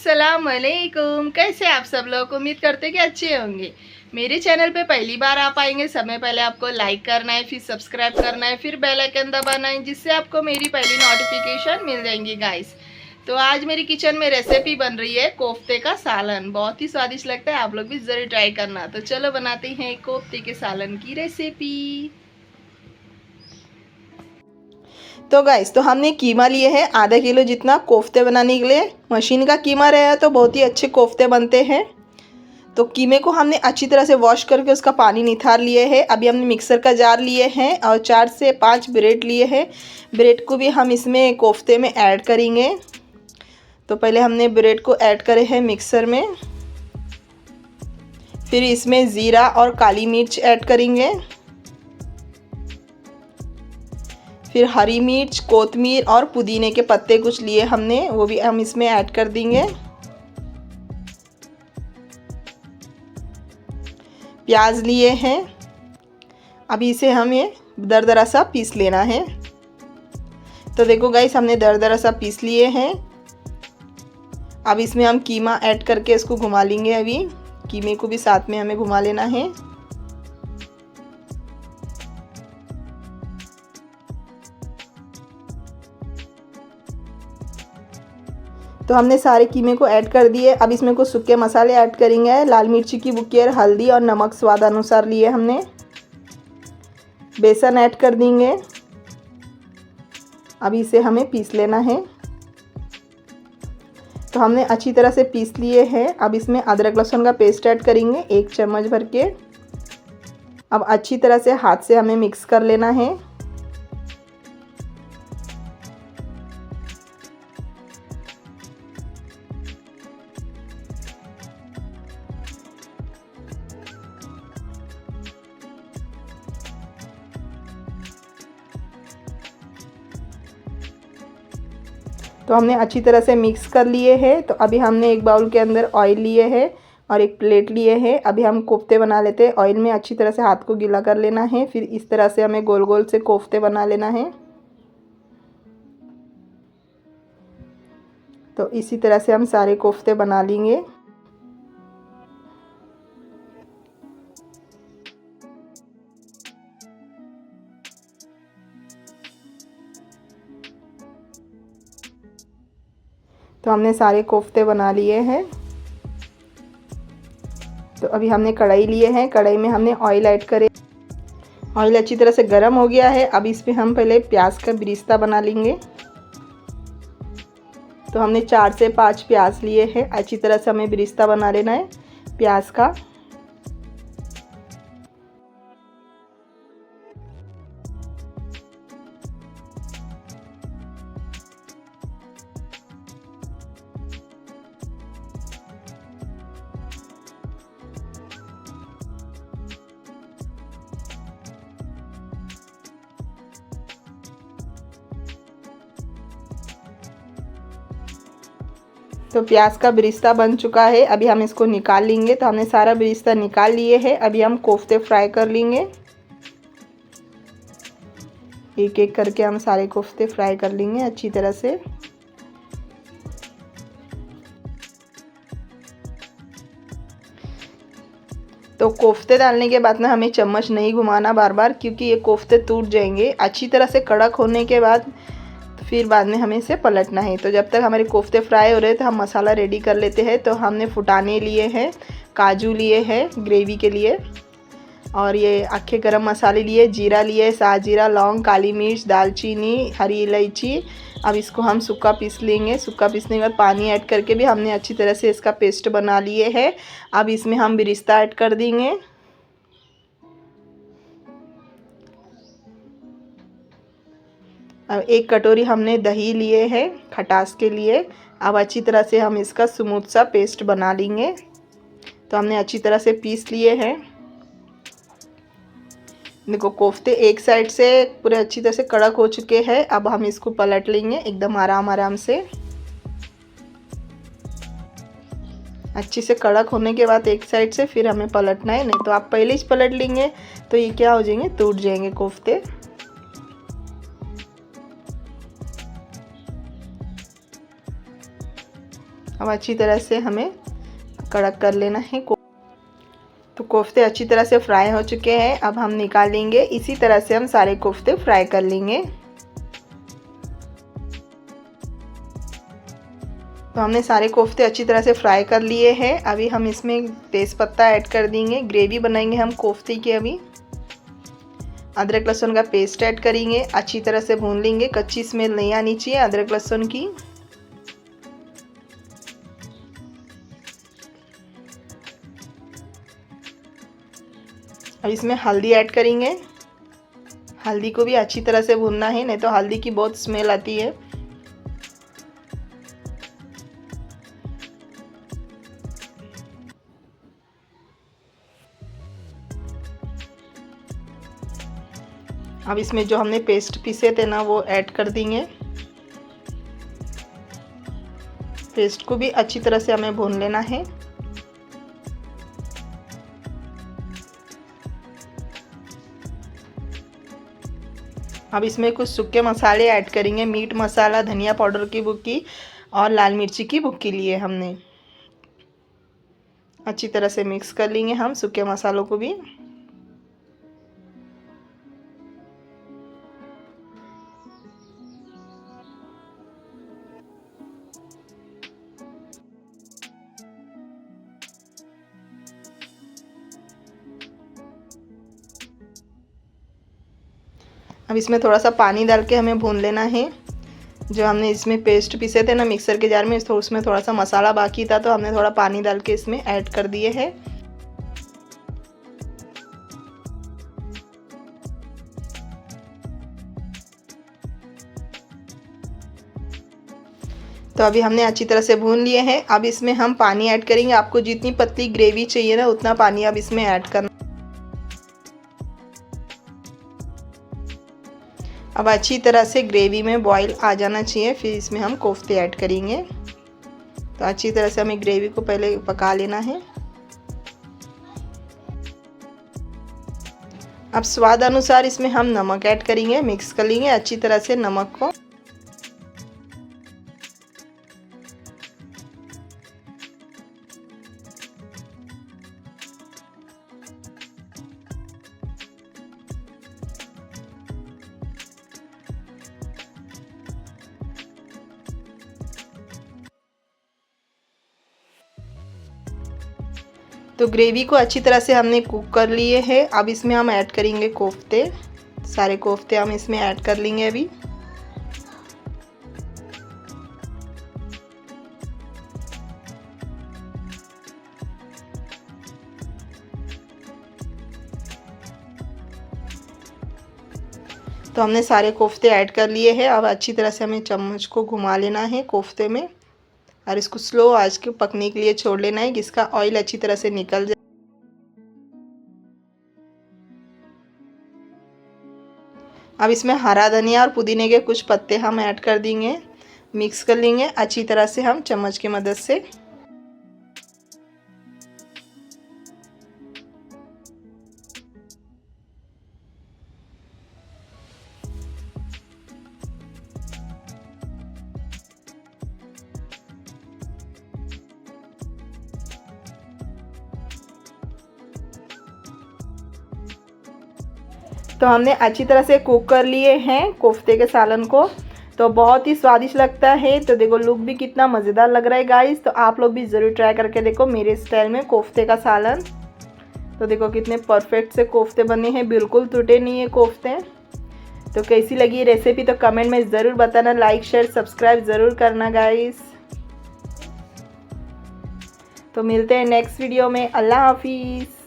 अस्सलाम वालेकुम। कैसे आप सब लोग? उम्मीद करते कि अच्छे होंगे। मेरे चैनल पे पहली बार आप आएंगे, समय पहले आपको लाइक करना है, फिर सब्सक्राइब करना है, फिर बेल आइकन दबाना है, जिससे आपको मेरी पहली नोटिफिकेशन मिल जाएंगी गाइस। तो आज मेरी किचन में रेसिपी बन रही है कोफ्ते का सालन। बहुत ही स्वादिष्ट लगता है, आप लोग भी ज़रूर ट्राई करना। तो चलो बनाते हैं कोफ्ते के सालन की रेसिपी। तो गाइस, तो हमने कीमा लिए हैं आधा किलो जितना कोफ्ते बनाने के लिए। मशीन का कीमा रहा तो बहुत ही अच्छे कोफ्ते बनते हैं। तो कीमे को हमने अच्छी तरह से वॉश करके उसका पानी निथार लिए है। अभी हमने मिक्सर का जार लिए हैं और 4 से 5 ब्रेड लिए हैं। ब्रेड को भी हम इसमें कोफ्ते में ऐड करेंगे। तो पहले हमने ब्रेड को ऐड करे हैं मिक्सर में। फिर इसमें ज़ीरा और काली मिर्च ऐड करेंगे। फिर हरी मिर्च, कोतमीर और पुदीने के पत्ते कुछ लिए हमने, वो भी हम इसमें ऐड कर देंगे। प्याज लिए हैं। अभी इसे हमें दरदरा सा पीस लेना है। तो देखो गाइस, हमने दरदरा सा पीस लिए हैं। अब इसमें हम कीमा ऐड करके इसको घुमा लेंगे। अभी कीमे को भी साथ में हमें घुमा लेना है। तो हमने सारे कीमे को ऐड कर दिए। अब इसमें कुछ सूखे मसाले ऐड करेंगे। लाल मिर्ची की बुकेर, हल्दी और नमक स्वाद अनुसार लिए हमने। बेसन ऐड कर देंगे। अब इसे हमें पीस लेना है। तो हमने अच्छी तरह से पीस लिए हैं। अब इसमें अदरक लहसुन का पेस्ट ऐड करेंगे 1 चम्मच भर के। अब अच्छी तरह से हाथ से हमें मिक्स कर लेना है। तो हमने अच्छी तरह से मिक्स कर लिए हैं। तो अभी हमने एक बाउल के अंदर ऑयल लिए हैं और एक प्लेट लिए हैं। अभी हम कोफ्ते बना लेते हैं। ऑयल में अच्छी तरह से हाथ को गीला कर लेना है। फिर इस तरह से हमें गोल गोल से कोफ्ते बना लेना है। तो इसी तरह से हम सारे कोफ्ते बना लेंगे। तो हमने सारे कोफ्ते बना लिए हैं। तो अभी हमने कढ़ाई लिए हैं। कढ़ाई में हमने ऑयल ऐड करे। ऑयल अच्छी तरह से गर्म हो गया है। अब इस पे हम पहले प्याज का बिरिस्ता बना लेंगे। तो हमने 4 से 5 प्याज लिए हैं। अच्छी तरह से हमें बिरिस्ता बना लेना है प्याज का। तो प्याज का बिरिस्ता बन चुका है। अभी हम इसको निकाल लेंगे। तो हमने सारा बिरिस्ता निकाल लिए है। अभी हम कोफ्ते फ्राई कर लेंगे। एक एक करके हम सारे कोफ्ते फ्राई कर लेंगे अच्छी तरह से। तो कोफ्ते डालने के बाद ना हमें चम्मच नहीं घुमाना बार बार, क्योंकि ये कोफ्ते टूट जाएंगे। अच्छी तरह से कड़क होने के बाद फिर बाद में हमें इसे पलटना है। तो जब तक हमारे कोफ्ते फ्राई हो रहे हैं तो हम मसाला रेडी कर लेते हैं। तो हमने फुटाने लिए हैं, काजू लिए हैं ग्रेवी के लिए, और ये अक्खे गरम मसाले लिए, जीरा लिए, साजीरा, लौंग, काली मिर्च, दालचीनी, हरी इलायची। अब इसको हम सूखा पीस लेंगे। सूखा पीसने के बाद पानी ऐड करके भी हमने अच्छी तरह से इसका पेस्ट बना लिए है। अब इसमें हम बिरिस्ता ऐड कर देंगे। अब 1 कटोरी हमने दही लिए हैं खटास के लिए। अब अच्छी तरह से हम इसका स्मूथ सा पेस्ट बना लेंगे। तो हमने अच्छी तरह से पीस लिए हैं। देखो कोफ्ते एक साइड से पूरे अच्छी तरह से कड़क हो चुके हैं। अब हम इसको पलट लेंगे एकदम आराम आराम से। अच्छी से कड़क होने के बाद एक साइड से फिर हमें पलटना है, नहीं तो आप पहले ही पलट लेंगे तो ये क्या हो जाएंगे, टूट जाएंगे कोफ्ते। अब अच्छी तरह से हमें कड़क कर लेना है। तो कोफ्ते अच्छी तरह से फ्राई हो चुके हैं, अब हम निकाल लेंगे। इसी तरह से हम सारे कोफ्ते फ्राई कर लेंगे। तो हमने सारे कोफ्ते अच्छी तरह से फ्राई कर लिए हैं। अभी हम इसमें तेज़पत्ता ऐड कर देंगे। ग्रेवी बनाएंगे हम कोफ्ते की। अभी अदरक लहसुन का पेस्ट ऐड करेंगे, अच्छी तरह से भून लेंगे। कच्ची स्मेल नहीं आनी चाहिए अदरक लहसुन की। अब इसमें हल्दी ऐड करेंगे। हल्दी को भी अच्छी तरह से भूनना है, नहीं तो हल्दी की बहुत स्मेल आती है। अब इसमें जो हमने पेस्ट पीसे थे ना वो ऐड कर देंगे। पेस्ट को भी अच्छी तरह से हमें भून लेना है। अब इसमें कुछ सूखे मसाले ऐड करेंगे। मीट मसाला, धनिया पाउडर की बुक्की और लाल मिर्ची की बुक्की लिए हमने। अच्छी तरह से मिक्स कर लेंगे हम सूखे मसालों को भी। अब इसमें थोड़ा सा पानी डाल के हमें भून लेना है। जो हमने इसमें पेस्ट पीसे थे ना मिक्सर के जार में, तो उसमें थोड़ा सा मसाला बाकी था, तो हमने थोड़ा पानी डाल के इसमें ऐड कर दिए हैं। तो अभी हमने अच्छी तरह से भून लिए हैं। अब इसमें हम पानी ऐड करेंगे। आपको जितनी पतली ग्रेवी चाहिए ना उतना पानी अब इसमें ऐड करना। अब अच्छी तरह से ग्रेवी में बॉईल आ जाना चाहिए, फिर इसमें हम कोफ्ते ऐड करेंगे। तो अच्छी तरह से हमें ग्रेवी को पहले पका लेना है। अब स्वाद अनुसार इसमें हम नमक ऐड करेंगे। मिक्स कर लेंगे अच्छी तरह से नमक को। तो ग्रेवी को अच्छी तरह से हमने कुक कर लिए हैं। अब इसमें हम ऐड करेंगे कोफ्ते। सारे कोफ्ते हम इसमें ऐड कर लेंगे अभी। तो हमने सारे कोफ्ते ऐड कर लिए हैं। अब अच्छी तरह से हमें चम्मच को घुमा लेना है कोफ्ते में और इसको स्लो आंच के पकने के लिए छोड़ लेना है, जिसका ऑयल अच्छी तरह से निकल जाए। अब इसमें हरा धनिया और पुदीने के कुछ पत्ते हम ऐड कर देंगे। मिक्स कर लेंगे अच्छी तरह से हम चम्मच की मदद से। तो हमने अच्छी तरह से कुक कर लिए हैं कोफ्ते के सालन को। तो बहुत ही स्वादिष्ट लगता है। तो देखो लुक भी कितना मज़ेदार लग रहा है गाइस। तो आप लोग भी ज़रूर ट्राई करके देखो मेरे स्टाइल में कोफ्ते का सालन। तो देखो कितने परफेक्ट से कोफ्ते बने हैं, बिल्कुल टूटे नहीं है कोफ्ते। तो कैसी लगी रेसिपी तो कमेंट में ज़रूर बताना। लाइक शेयर सब्सक्राइब ज़रूर करना गाइस। तो मिलते हैं नेक्स्ट वीडियो में। अल्लाह हाफिज़।